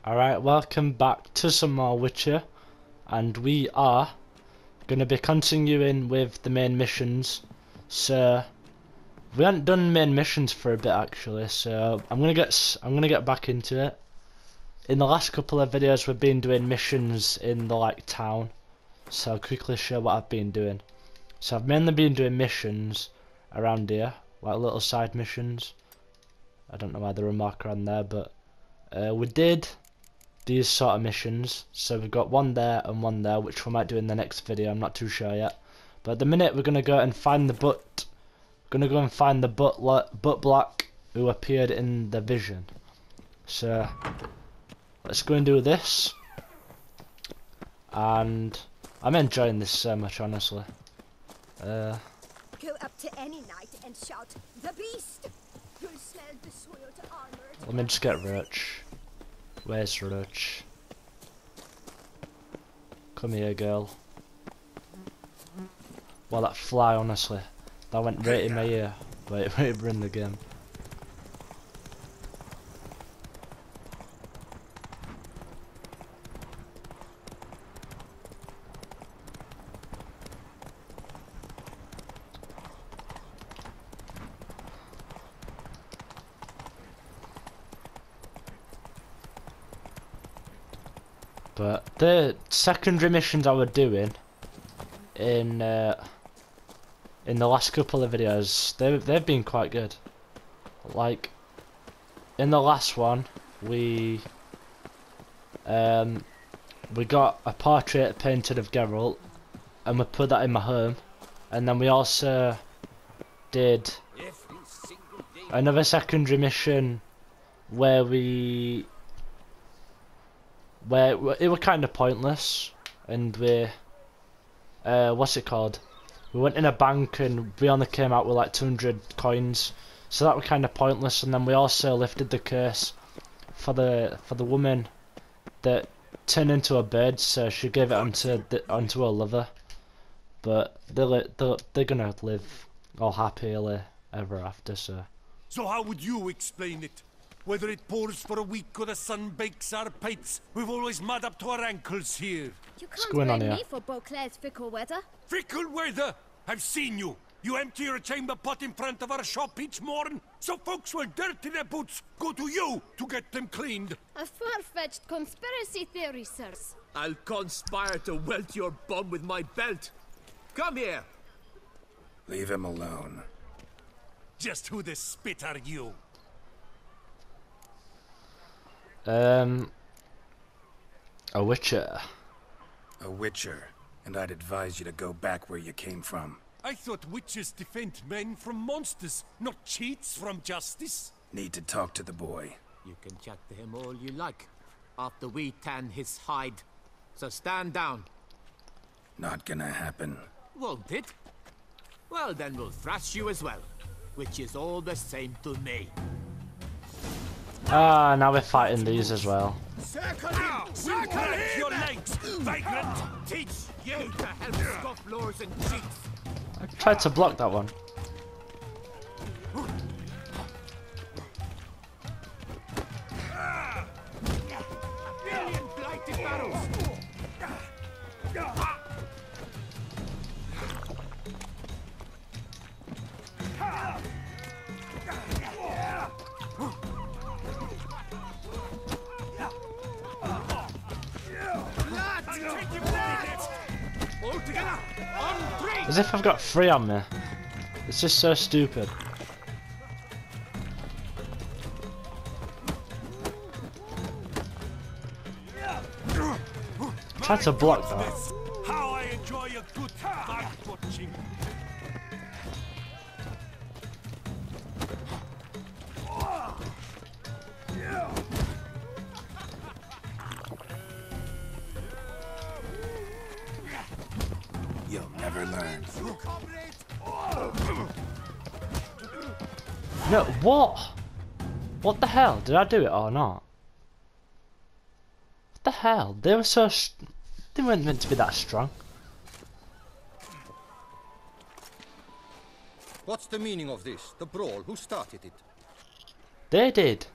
Alright, welcome back to some more Witcher, and we are going to be continuing with the main missions. So we haven't done main missions for a bit actually, so I'm gonna get back into it. In the last couple of videos we've been doing missions in the town, so I'll quickly show what I've been doing. So I've mainly been doing missions around here, like little side missions. I don't know why there are a marker on there, but we did these sort of missions. So we've got one there and one there, which we might do in the next video. I'm not too sure yet. But at the minute, we're gonna go and find the butt. We're gonna go and find the butt black who appeared in the vision. So let's go and do this. And I'm enjoying this so much, honestly. Go up to any knight and shout, "The beast!" You'll smell the soiled armor. Let me just get Roach. Where's Roach? Come here, girl. Well, that fly, honestly, that went right in my ear. Wait, we're in the game. But the secondary missions I were doing in the last couple of videos, they've been quite good. Like in the last one, we got a portrait painted of Geralt, and we put that in my home, and then we also did another secondary mission where it was kind of pointless, and what's it called? We went in a bank and we only came out with like 200 coins, so that was kind of pointless. And then we also lifted the curse for the woman that turned into a bird, so she gave it onto her lover. But they're gonna live all happily ever after. So how would you explain it? Whether it pours for a week or the sun bakes our pates, we've always mud up to our ankles here. You What's can't going on blame here? me for Beauclair's fickle weather. Fickle weather! I've seen you. You empty your chamber pot in front of our shop each morn, so folks will dirty their boots, go to you to get them cleaned. A far-fetched conspiracy theory, sirs. I'll conspire to welt your bum with my belt. Come here. Leave him alone. Just who the spit are you? a Witcher. A Witcher, and I'd advise you to go back where you came from. I thought witches defend men from monsters, not cheats from justice. Need to talk to the boy. You can chat to him all you like, after we tan his hide. So stand down. Not gonna happen. Won't it? Well, then we'll thrash you as well, which is all the same to me. Ah, now we're fighting these as well. Circle him! Circle him! Your legs, vagrant! Teach you to help scofflaws and cheats. I tried to block that one. Million blighted barrels. All together, on three. As if I've got 3 on me. It's just so stupid. Try to block that. How I enjoy a good back watching. You'll never learn. No, what? What the hell? Did I do it or not? What the hell? They were so they weren't meant to be that strong. What's the meaning of this? The brawl? Who started it? They did.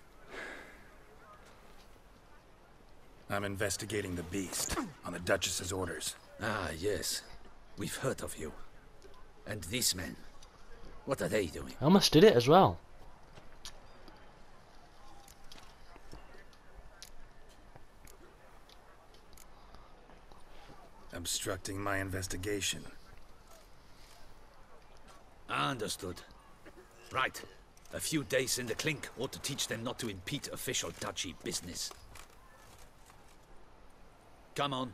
I'm investigating the beast, on the Duchess's orders. Ah, yes. We've heard of you. And these men, what are they doing? I almost did it as well. Obstructing my investigation. Understood. Right. A few days in the clink ought to teach them not to impede official duchy business. Come on.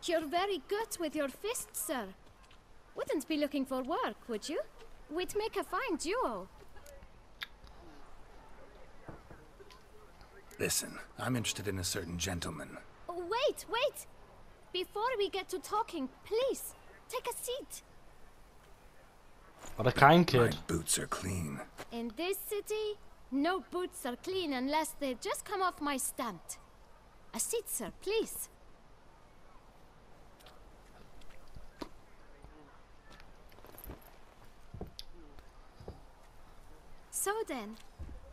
You're very good with your fists, sir. Wouldn't be looking for work, would you? We'd make a fine duo. Listen, I'm interested in a certain gentleman. Wait, wait! Before we get to talking, please, take a seat. What a kind My kid. boots are clean. In this city, no boots are clean unless they just come off my stand. A seat, sir, please. So then,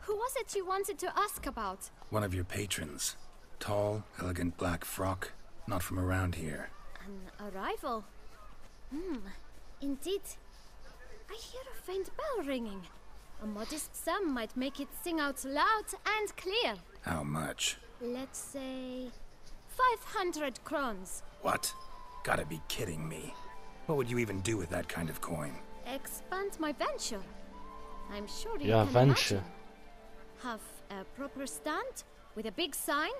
who was it you wanted to ask about? One of your patrons. Tall, elegant black frock. Not from around here. An arrival? Indeed. I hear a faint bell ringing. A modest sum might make it sing out loud and clear. How much? Let's say 500 crowns. What? Gotta be kidding me. What would you even do with that kind of coin? Expand my venture. I'm sure you Yeah, can venture. imagine. Have a proper stand with a big sign.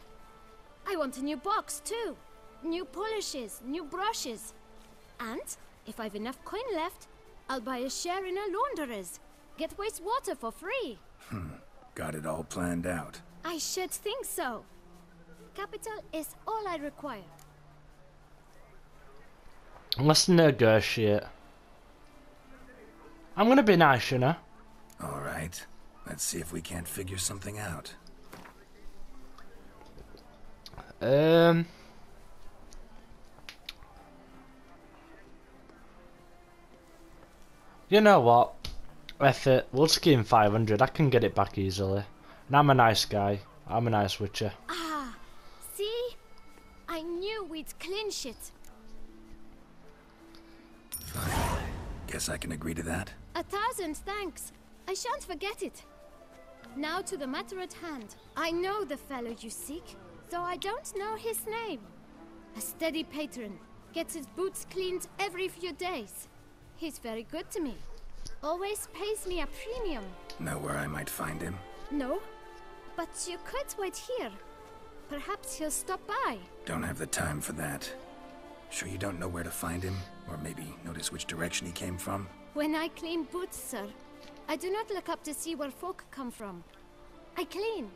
I want a new box too. New polishes, new brushes. And if I've enough coin left, I'll buy a share in a launderer's. Get wastewater for free. Got it all planned out. I should think so. Capital is all I require. Let's negotiate. I'm gonna be nice, you know. Alright. Let's see if we can't figure something out. You know what? F it. We'll scheme 500. I can get it back easily. And I'm a nice guy. I'm a nice witcher. Ah, see? I knew we'd clinch it. Fine. Guess I can agree to that. 1,000 thanks. I shan't forget it. Now to the matter at hand. I know the fellow you seek, though I don't know his name. A steady patron. Gets his boots cleaned every few days. He's very good to me. Always pays me a premium. Know where I might find him? No, but you could wait here. Perhaps he'll stop by. Don't have the time for that. Sure you don't know where to find him? Or maybe notice which direction he came from? When I clean boots, sir, I do not look up to see where folk come from. I clean.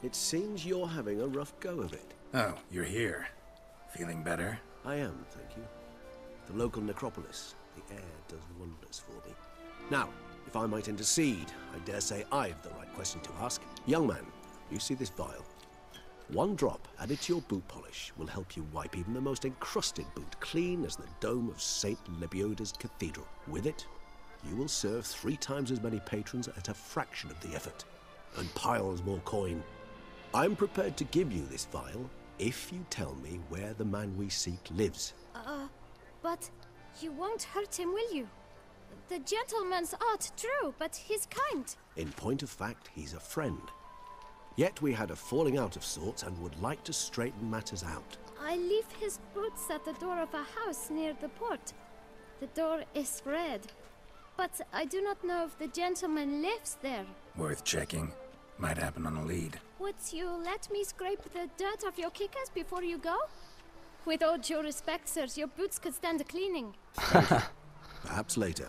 It seems you're having a rough go of it. Oh, you're here. Feeling better? I am, thank you. The local necropolis. The air does wonders for me. Now, if I might intercede, I dare say I've the right question to ask. Young man, you see this vial? One drop added to your boot polish will help you wipe even the most encrusted boot clean as the dome of St. Lebioda's Cathedral. With it, you will serve 3 times as many patrons at a fraction of the effort, and piles more coin. I'm prepared to give you this vial if you tell me where the man we seek lives. But you won't hurt him, will you? The gentleman's art, true, but he's kind. In point of fact, he's a friend. Yet we had a falling out of sorts and would like to straighten matters out. I leave his boots at the door of a house near the port. The door is red, but I do not know if the gentleman lives there. Worth checking. Might happen on a lead. Would you let me scrape the dirt off your kickers before you go? With all due respect, sirs, your boots could stand a cleaning. Perhaps later.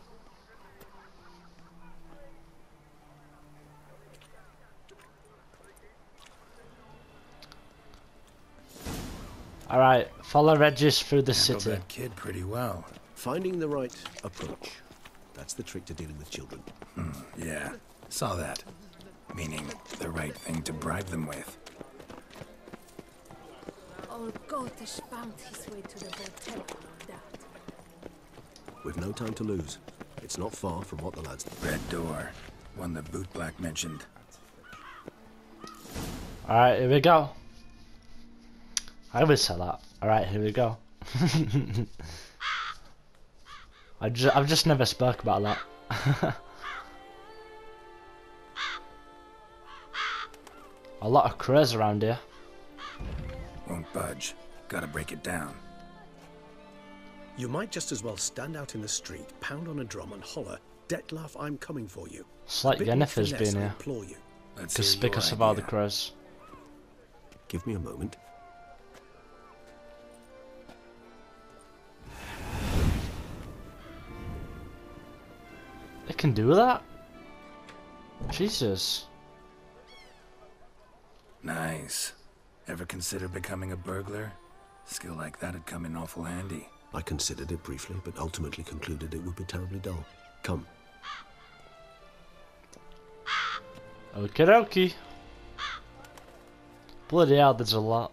Alright, follow Regis through the Handled city. that kid pretty well. Finding the right approach. That's the trick to dealing with children. Yeah, saw that. Meaning, the right thing to bribe them with. Old Gotish found his way to the hotel like that. We've no time to lose. It's not far from what the lads... Red door. One the bootblack mentioned. Alright, here we go. I always say that. Alright, here we go. I've just never spoke about that. A lot of crows around here. Won't budge. Gotta break it down. You might just as well stand out in the street, pound on a drum and holler, "Dettlaff, I'm coming for you." It's like Yennefer's finesse, been I here. implore you. Let's hear your Because of all the idea. crows. Give me a moment. They can do that? Jesus. Nice. Ever consider becoming a burglar? Skill like that'd come in awful handy. I considered it briefly, but ultimately concluded it would be terribly dull. Come. Okie dokie. Bloody hell, there's a lot.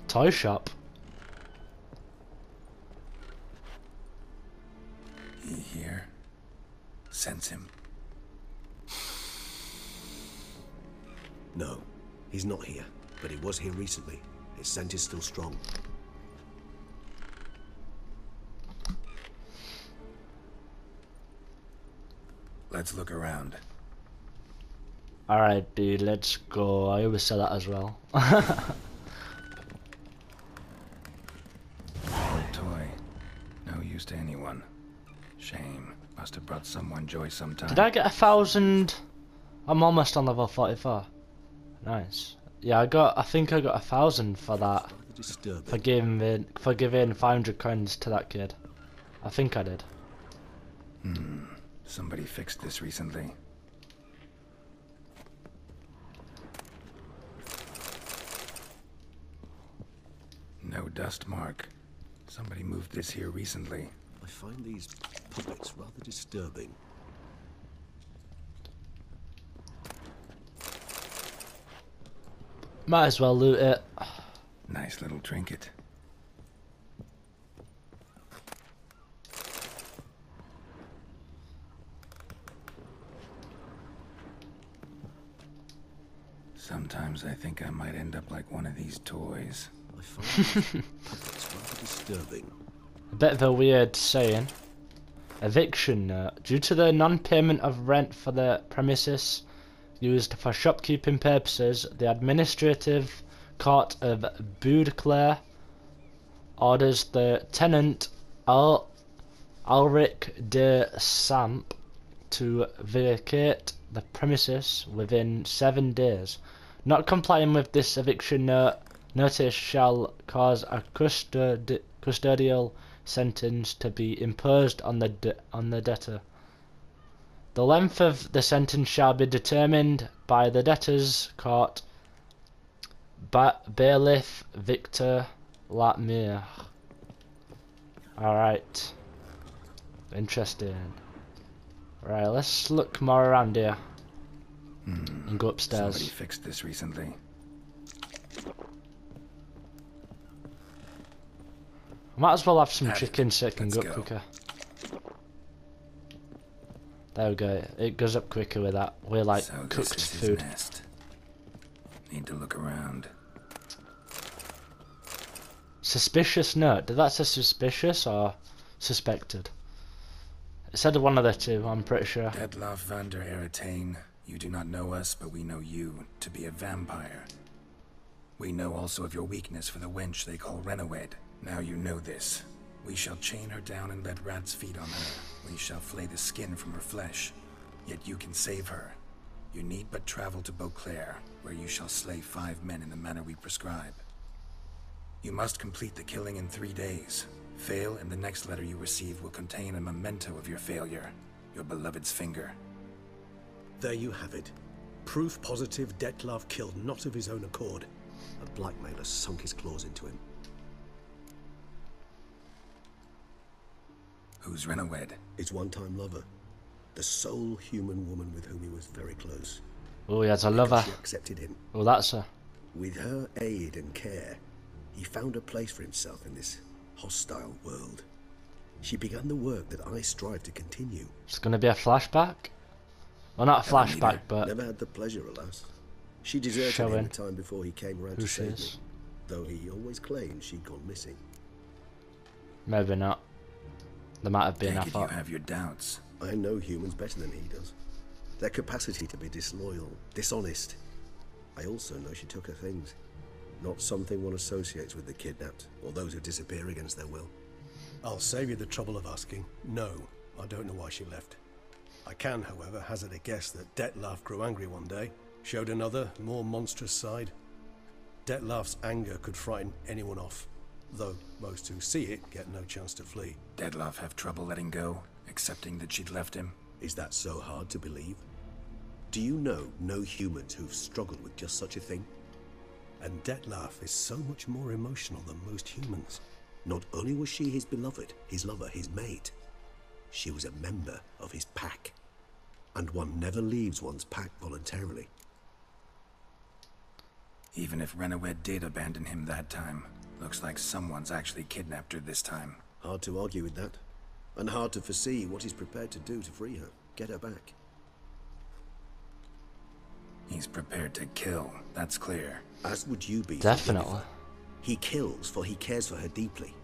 Toy shop. He here? Sense him. No, he's not here, but he was here recently. His scent is still strong. Let's look around. Alright, dude, let's go. I always say that as well. Old toy. No use to anyone. Shame. Must have brought someone joy sometime. Did I get 1,000? I'm almost on level 44. Nice. Yeah, I think I got 1,000 for that. Disturbing. For giving 500 coins to that kid. I think I did. Somebody fixed this recently. No dust mark. Somebody moved this here recently. I find these puppets rather disturbing. Might as well loot it. Nice little trinket. Sometimes I think I might end up like one of these toys. I find these puppets rather disturbing. A bit of a weird saying. Eviction note. Due to the non-payment of rent for the premises used for shopkeeping purposes, the Administrative Court of Beauclair orders the tenant Ulrich de Samp to vacate the premises within 7 days. Not complying with this eviction notice shall cause a custodial sentence to be imposed on the debtor. The length of the sentence shall be determined by the debtor's court. Bailiff Victor Latmire. Alright. Interesting. Right, let's look more around here. And go upstairs. Somebody fixed this recently. Might as well have some Have it. chicken so it can Let's go go. up quicker. There we go. It goes up quicker with that. We're like So this cooked is his food. nest. Need to look around. Suspicious note. Did that say suspicious or suspected? It said one of the two, I'm pretty sure. Dettlaff van der Eretain, you do not know us, but we know you to be a vampire. We know also of your weakness for the wench they call Renawed. Now you know this. We shall chain her down and let rats feed on her. We shall flay the skin from her flesh. Yet you can save her. You need but travel to Beauclair, where you shall slay 5 men in the manner we prescribe. You must complete the killing in 3 days. Fail, and the next letter you receive will contain a memento of your failure. Your beloved's finger. There you have it. Proof positive Dettlaff killed not of his own accord. A blackmailer sunk his claws into him. Who's Renawed? His one-time lover. The sole human woman with whom he was very close. Oh, he has a lover. She accepted him. Oh, that's her. With her aid and care, he found a place for himself in this hostile world. She began the work that I strive to continue. It's gonna be a flashback? Well, not a flashback, but Never had the pleasure, alas. She deserted him the time before he came around to save me, though he always claimed she'd gone missing. Maybe not. There might have been, I You thought. have your doubts. I know humans better than he does. Their capacity to be disloyal, dishonest. I also know she took her things. Not something one associates with the kidnapped, or those who disappear against their will. I'll save you the trouble of asking. No, I don't know why she left. I can, however, hazard a guess that Dettlaff grew angry one day, showed another, more monstrous side. Dettlaff's anger could frighten anyone off, though most who see it get no chance to flee. Dettlaff have trouble letting go, accepting that she'd left him? Is that so hard to believe? Do you know no humans who've struggled with just such a thing? And Dettlaff is so much more emotional than most humans. Not only was she his beloved, his lover, his mate, she was a member of his pack. And one never leaves one's pack voluntarily. Even if Renowed did abandon him that time, looks like someone's actually kidnapped her this time. Hard to argue with that. And hard to foresee what he's prepared to do to free her, get her back. He's prepared to kill, that's clear. As would you be. Definitely. He kills for he cares for her deeply.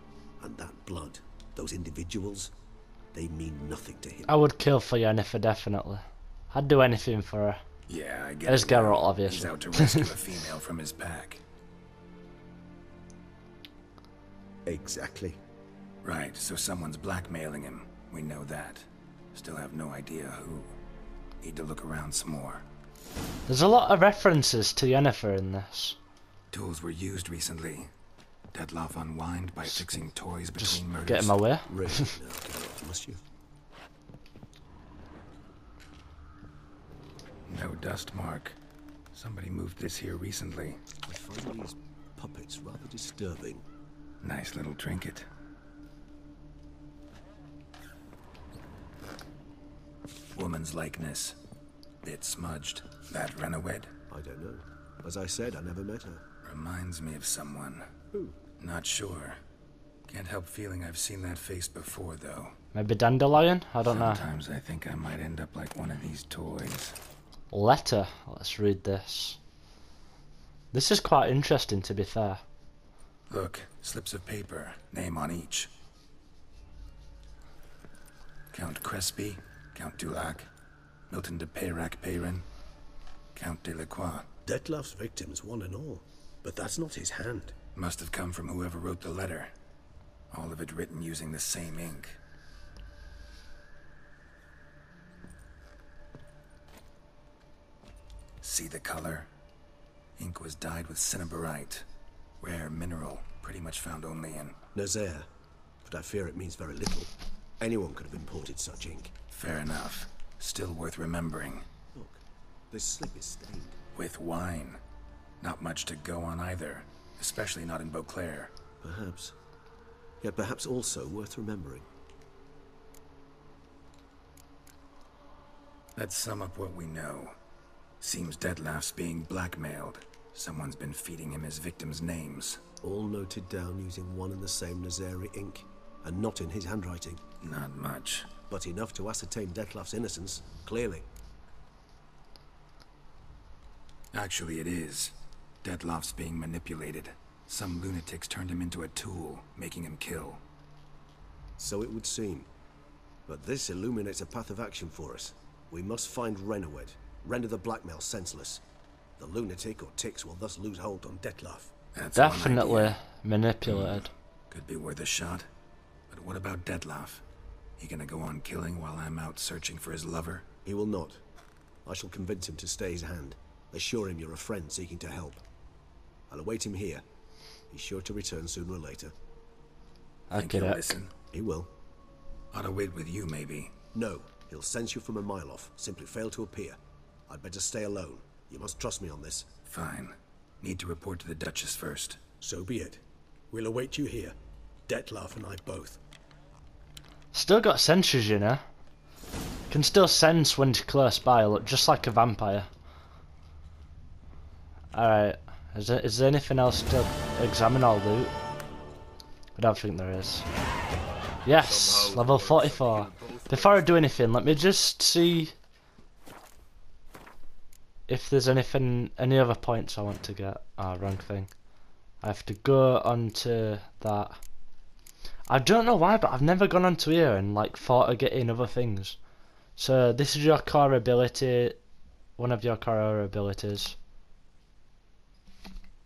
And that blood, those individuals, they mean nothing to him. I would kill for Yennefer, definitely. I'd do anything for her. Yeah, I get There's it. Geralt, obviously. He's out to rescue a female from his pack. Exactly. Right, so someone's blackmailing him. We know that. Still have no idea who. Need to look around some more. There's a lot of references to Yennefer in this. Tools were used recently. Dettlaff unwind by fixing toys between murders. Get in my way. Really, now, Geralt, must you? No dust mark. Somebody moved this here recently. I find these puppets rather disturbing. Nice little trinket. Woman's likeness. Bit smudged. That Renowed? I don't know. As I said, I never met her. Reminds me of someone. Who? Not sure. Can't help feeling I've seen that face before, though. Maybe Dandelion? I don't know. Sometimes I think I might end up like one of these toys. Letter. Let's read this. This is quite interesting, to be fair. Look, slips of paper, name on each. Count Crespi, Count Dulac, Milton de Peyrac-Peyrin, Count Delacroix. Dettlaff's victims, one and all. But that's not his hand. Must have come from whoever wrote the letter. All of it written using the same ink. See the color? Ink was dyed with cinnabarite. Rare mineral, pretty much found only in... Nazaire. But I fear it means very little. Anyone could have imported such ink. Fair enough. Still worth remembering. Look, this slip is stained. With wine. Not much to go on either. Especially not in Beauclair. Perhaps. Yet perhaps also worth remembering. Let's sum up what we know. Seems Dettlaff's being blackmailed. Someone's been feeding him his victims' names. All noted down using one and the same Nazaire ink. And not in his handwriting. Not much. But enough to ascertain Dettlaff's innocence, clearly. Actually, it is. Dettlaff's being manipulated. Some lunatics turned him into a tool, making him kill. So it would seem. But this illuminates a path of action for us. We must find Renowed, render the blackmail senseless. The lunatic or ticks will thus lose hold on Dettlaff. That's Definitely manipulated. Could be worth a shot. But what about Dettlaff? He gonna go on killing while I'm out searching for his lover? He will not. I shall convince him to stay his hand. Assure him you're a friend seeking to help. I'll await him here. He's sure to return sooner or later. Think he'll listen? He will. Ought to wait with you, maybe. No, he'll sense you from a mile off. Simply fail to appear. I'd better stay alone. You must trust me on this. Fine. Need to report to the Duchess first. So be it. We'll await you here. Dettlaff and I both. Still got sentries, you know. Can still sense when it's close by, look just like a vampire. Alright, is there anything else to examine or loot? I don't think there is. Yes, level 44. Before I do anything, let me just see if there's any other points I want to get. Ah, wrong thing. I have to go onto that. I don't know why, but I've never gone onto here and like thought of getting other things. So this is your core ability, one of your core abilities.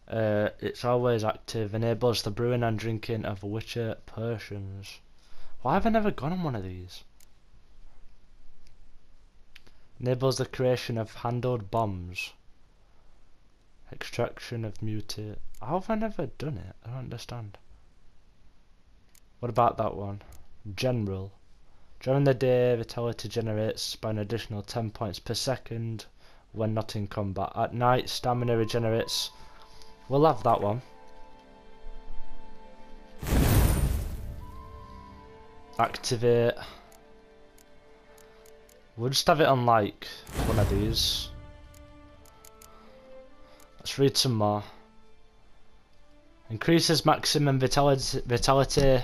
It's always active, enables the brewing and drinking of Witcher potions. Why have I never gone on one of these? Enables the creation of handled bombs. Extraction of mutate. How have I never done it? I don't understand. What about that one? General. During the day, vitality generates by an additional 10 points per second when not in combat. At night, stamina regenerates. We'll have that one. Activate. We'll just have it on like one of these. Let's read some more. Increases maximum vitality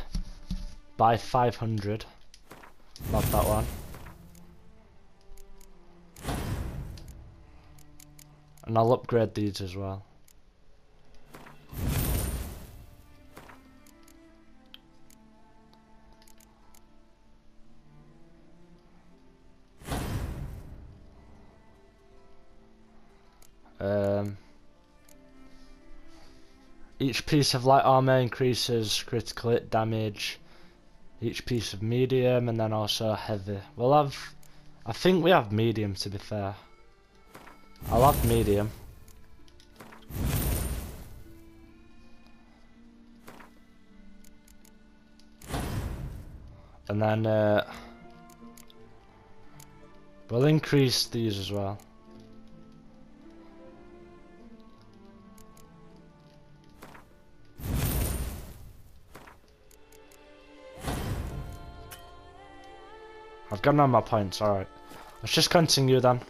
by 500. Love that one. And I'll upgrade these as well. Each piece of light armor increases critical hit damage. Each piece of medium, and then also heavy. We'll have, I think we have medium, to be fair. I'll have medium. And then we'll increase these as well. I've gotten on my points, alright. Let's just continue then.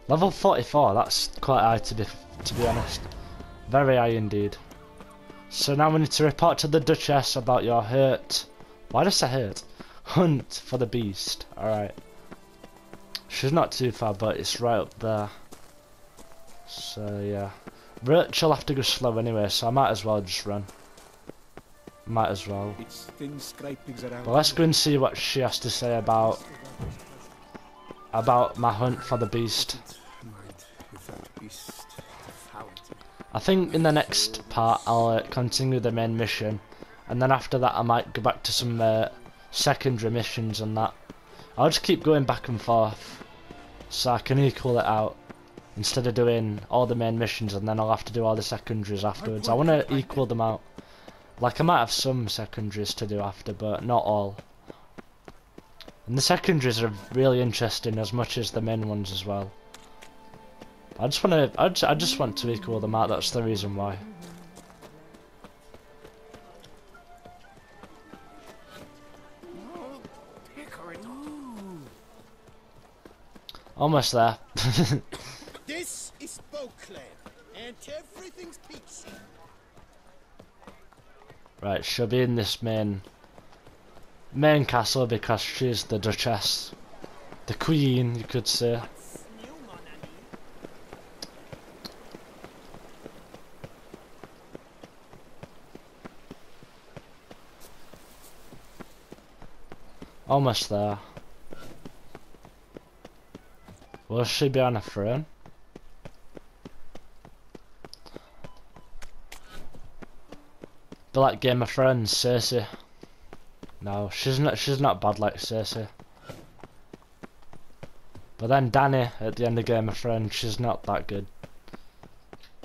Level 44, that's quite high to be honest. Very high indeed. So now we need to report to the Duchess about your hurt. Why does I hurt? Hunt for the beast. Alright. She's not too far, but it's right up there. So yeah. She'll have to go slow anyway, so I might as well just run. Might as well. But let's go and see what she has to say about my hunt for the beast. I think in the next part I'll continue the main mission, and then after that I might go back to some secondary missions and that. I'll just keep going back and forth so I can equal it out instead of doing all the main missions and then I'll have to do all the secondaries afterwards. I want to equal them out. Like, I might have some secondaries to do after, but not all. And the secondaries are really interesting as much as the main ones as well. I just want to equal them out, that's the reason why. Almost there. This is Beauclair, and everything's peachy. Right, she'll be in this main castle because she's the Duchess. The Queen, you could say. Almost there. Will she be on a throne? Be like Game of Thrones, Cersei. No, she's not bad like Cersei. But then Dany at the end of Game of Thrones, she's not that good.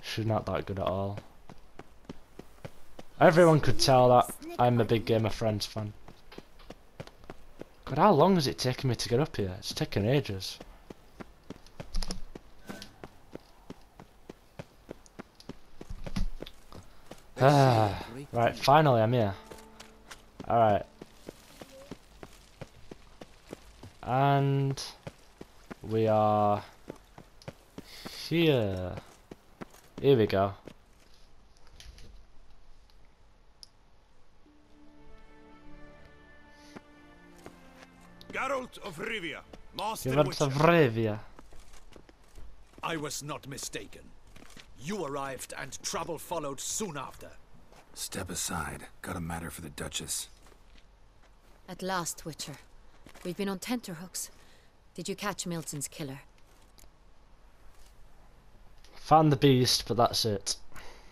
She's not that good at all. Everyone could tell that I'm a big Game of Thrones fan. God, how long is it taking me to get up here? It's taking ages. Right, finally I'm here. Alright. And we are here. Here we go. Geralt of Rivia, Master Geralt Witcher. of Rivia. I was not mistaken. You arrived and trouble followed soon after. Step aside. Got a matter for the Duchess. At last, Witcher. We've been on tenterhooks. Did you catch Milton's killer? Found the beast, but that's it.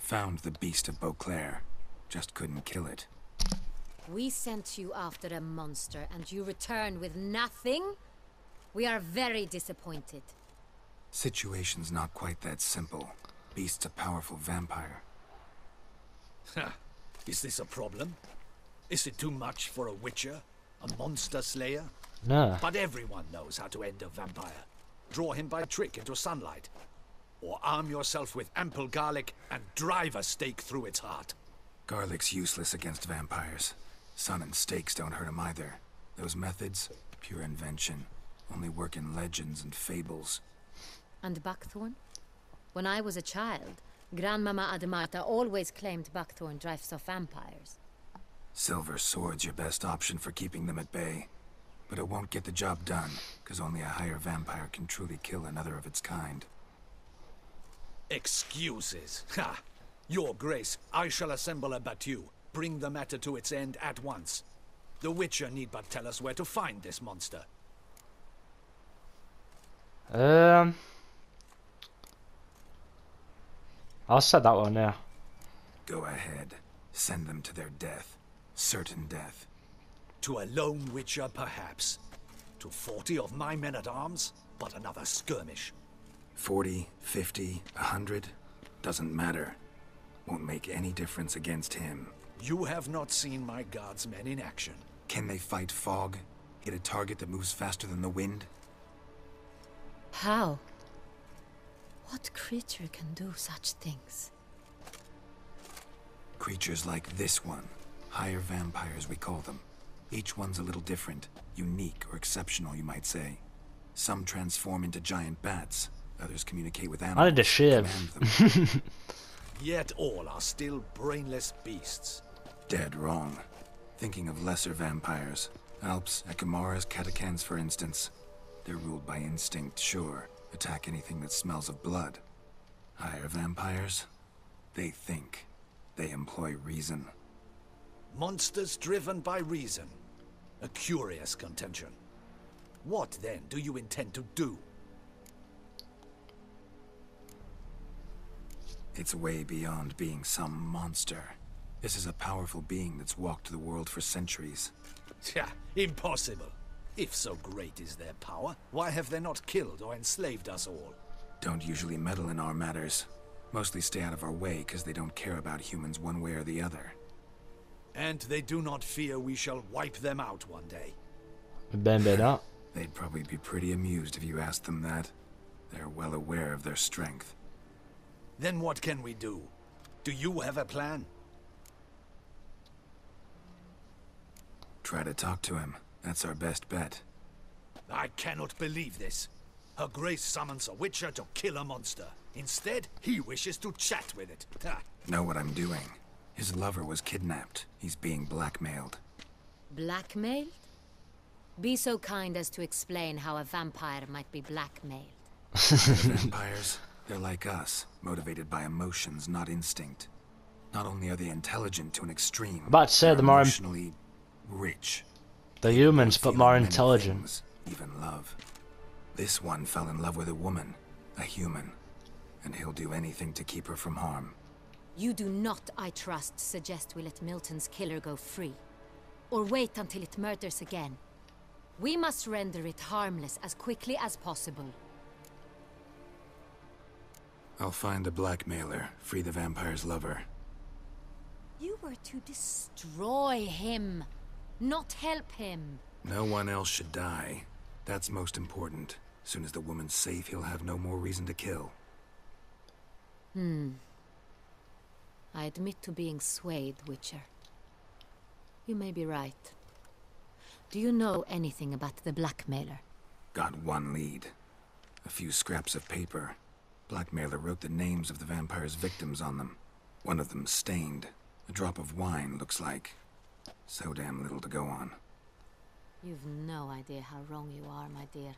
Found the beast of Beauclair. Just couldn't kill it. We sent you after a monster, and you return with nothing? We are very disappointed. Situation's not quite that simple. Beast's a powerful vampire. Is this a problem? Is it too much for a witcher? A monster slayer? No. But everyone knows how to end a vampire. Draw him by trick into sunlight. Or arm yourself with ample garlic and drive a stake through its heart. Garlic's useless against vampires. Sun and stakes don't hurt him either. Those methods, pure invention. Only work in legends and fables. And buckthorn? When I was a child, Grandmama Adamata always claimed buckthorn drives off vampires. Silver sword's your best option for keeping them at bay. But it won't get the job done, because only a higher vampire can truly kill another of its kind. Excuses. Ha! Your Grace, I shall assemble a battue. Bring the matter to its end at once. The Witcher need but tell us where to find this monster. I'll set that one now. Go ahead. Send them to their death. Certain death. To a lone Witcher, perhaps. To 40 of my men-at-arms, but another skirmish. 40, 50, 100, doesn't matter. Won't make any difference against him. You have not seen my guardsmen in action. Can they fight fog? Hit a target that moves faster than the wind? How? What creature can do such things? Creatures like this one. Higher vampires, we call them. Each one's a little different. Unique or exceptional, you might say. Some transform into giant bats. Others communicate with animals. I need a shave. Yet all are still brainless beasts. Dead wrong. Thinking of lesser vampires. Alps, Ekamaras, Catacans, for instance. They're ruled by instinct, sure. Attack anything that smells of blood. Higher vampires? They think. They employ reason. Monsters driven by reason. A curious contention. What, then, do you intend to do? It's way beyond being some monster. This is a powerful being that's walked the world for centuries. Yeah, impossible. If so great is their power, why have they not killed or enslaved us all? Don't usually meddle in our matters. Mostly stay out of our way because they don't care about humans one way or the other. And they do not fear we shall wipe them out one day. Maybe not. They'd probably be pretty amused if you asked them that. They're well aware of their strength. Then what can we do? Do you have a plan? Try to talk to him. That's our best bet. I cannot believe this. Her Grace summons a Witcher to kill a monster. Instead, he wishes to chat with it. Ha. Know what I'm doing. His lover was kidnapped. He's being blackmailed. Blackmailed? Be so kind as to explain how a vampire might be blackmailed. Vampires, they're like us, motivated by emotions, not instinct. Not only are they intelligent to an extreme, About to say they're the more emotionally rich. the humans, but Feel more many intelligent. things, even love. This one fell in love with a woman, a human, and he'll do anything to keep her from harm. You do not, I trust, suggest we let Milton's killer go free. Or wait until it murders again. We must render it harmless as quickly as possible. I'll find the blackmailer, free the vampire's lover. You were to destroy him, not help him. No one else should die. That's most important. Soon as the woman's safe, he'll have no more reason to kill. I admit to being swayed, Witcher. You may be right. Do you know anything about the blackmailer? Got one lead. A few scraps of paper. Blackmailer wrote the names of the vampire's victims on them. One of them stained. A drop of wine, looks like. So damn little to go on. You've no idea how wrong you are, my dear.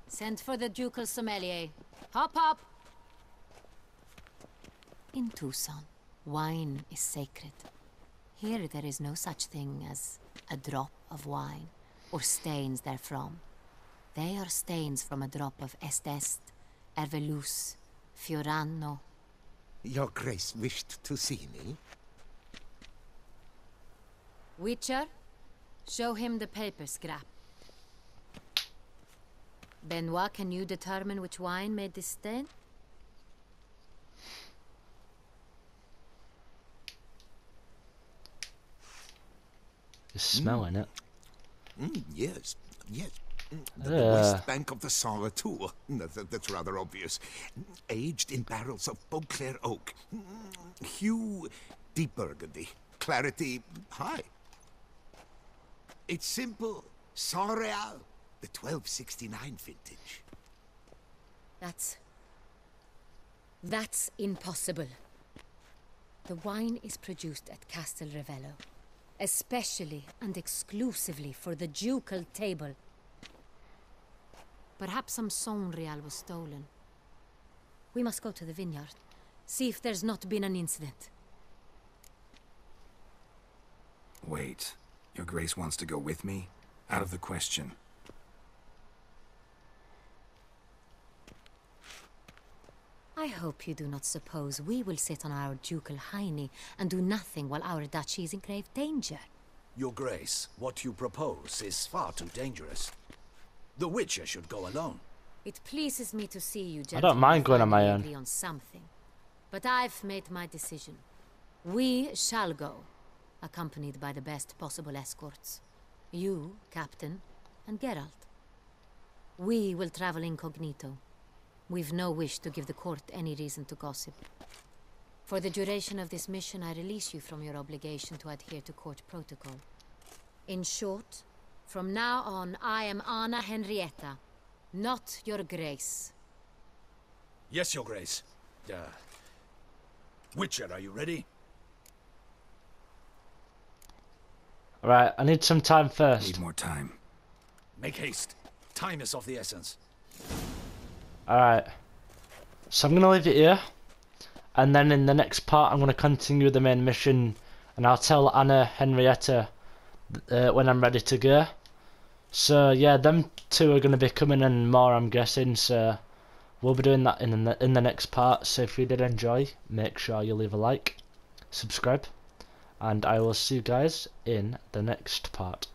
Send for the ducal sommelier. Hop, hop! In Tucson, wine is sacred. Here there is no such thing as a drop of wine, or stains therefrom. They are stains from a drop of Est, Ervelus, Fiorano. Your Grace wished to see me? Witcher, show him the paper scrap. Benoit, can you determine which wine made this stain? Just smelling it. Yes, yes. The west bank of the Sarre too. That's rather obvious. Aged in barrels of Beauclair oak. Hue, deep burgundy. Clarity, high. It's simple. Saint-Réal, the 1269 vintage. That's impossible. The wine is produced at Castel Ravello, especially and exclusively for the ducal table. Perhaps some Saint-Réal was stolen. We must go to the vineyard, see if there's not been an incident. Wait. Your Grace wants to go with me? Out of the question. I hope you do not suppose we will sit on our ducal hiney and do nothing while our duchy is in grave danger. Your Grace, what you propose is far too dangerous. The Witcher should go alone. It pleases me to see you I don't mind going on my own. agree on something. But I've made my decision. We shall go, accompanied by the best possible escorts. You, Captain, and Geralt. We will travel incognito. We've no wish to give the court any reason to gossip. For the duration of this mission, I release you from your obligation to adhere to court protocol. In short, from now on, I am Anna Henrietta, not your Grace. Yes, Your Grace. Witcher, are you ready? Alright, I need some time first. Need more time. Make haste. Time is of the essence. Alright. So I'm going to leave it here. And then in the next part I'm going to continue the main mission. And I'll tell Anna Henrietta when I'm ready to go. So yeah, them two are going to be coming in more, I'm guessing. So we'll be doing that in the next part. So if you did enjoy, make sure you leave a like, subscribe. And I will see you guys in the next part.